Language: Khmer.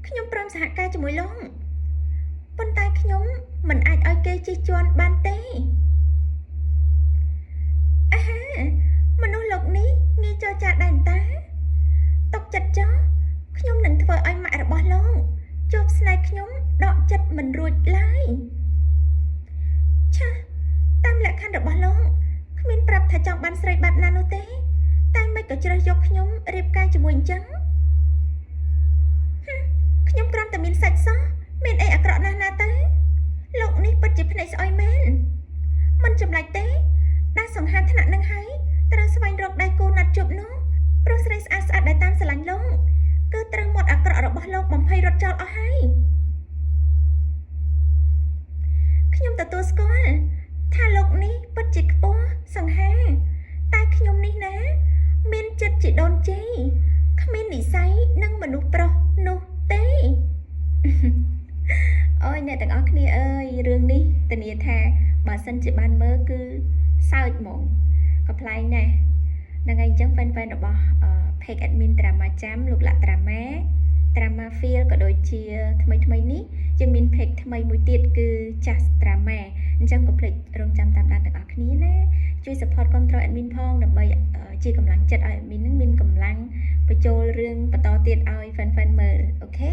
ខ្ញុំព្រមសហការជាមួយលោកប៉ុន្តែខ្ញុំមិនអាចឲ្យគេជិះជាន់បានទេអាហាមនុស្សលោកនេះងាយចរចាដែរតាຕົកចិត្តចោះខ្ញុំនឹងធ្វើឲ្យម៉ាក់របស់លោកជួបស្នេហ៍ខ្ញុំដកចិត្តមិនរួចឡើយឆាតាមលក្ខខណ្ឌរបស់លោកគ្មានប្រាប់ថាចង់បានស្រីបែបណានោះទេតែមិនក៏ជ្រើសយកខ្ញុំរៀបការជាមួយអញ្ចឹងខ្ញុំគ្រាន់តែមានសាច់សោះមានអីអាក្រក់ណាស់ណាទេលោកនេះពិតជាភ្នែកស្អុយមែនមិនចម្លែកទេដែលសង្ហាថ្នាក់នឹងហើយត្រូវស្វែងរកដៃគូណាត់ជួបនោះព្រោះស្រីស្អាតស្អាតដែលតាមស្រឡាញ់លោកគឺត្រូវមាត់អាក្រក់របស់លោកបំភ័យរត់ចោលអស់ហើយខ្ញុំទទួលស្គាល់ថាលោកនេះពិតជាខ្ពស់សង្ហាតែខ្ញុំនេះណាមានចិត្តជាដូនជ័យគ្មាននិស្ស័យនឹងមនុស្សប្រុសនោះទេអូយអ្នកទាំងអស់គ្នាអើយរឿងនេះធានាថាបើសិនជាបានមើលគឺសើចហ្មងកំ ប្លែងណាស់ហ្នឹងហើយអញ្ចឹង fan របស់ page admin drama ចាំលោកលាក់ drama feel ក៏ដូចជាថ្មីនេះយើងមាន page ថ្មីមួយទៀតគឺ just drama អញ្ចឹងកុំភ្លេចរងចាំតាមដានទាំងអស់គ្នាណាជួយ support គ្រប់គ្រង admin ផងដើម្បីជាកម្លាំងចិត្តឲ្យ admin នឹងមានកម្លាំងបញ្ចូលរឿងបន្តទៀតឲ្យ fan មើលអូខេ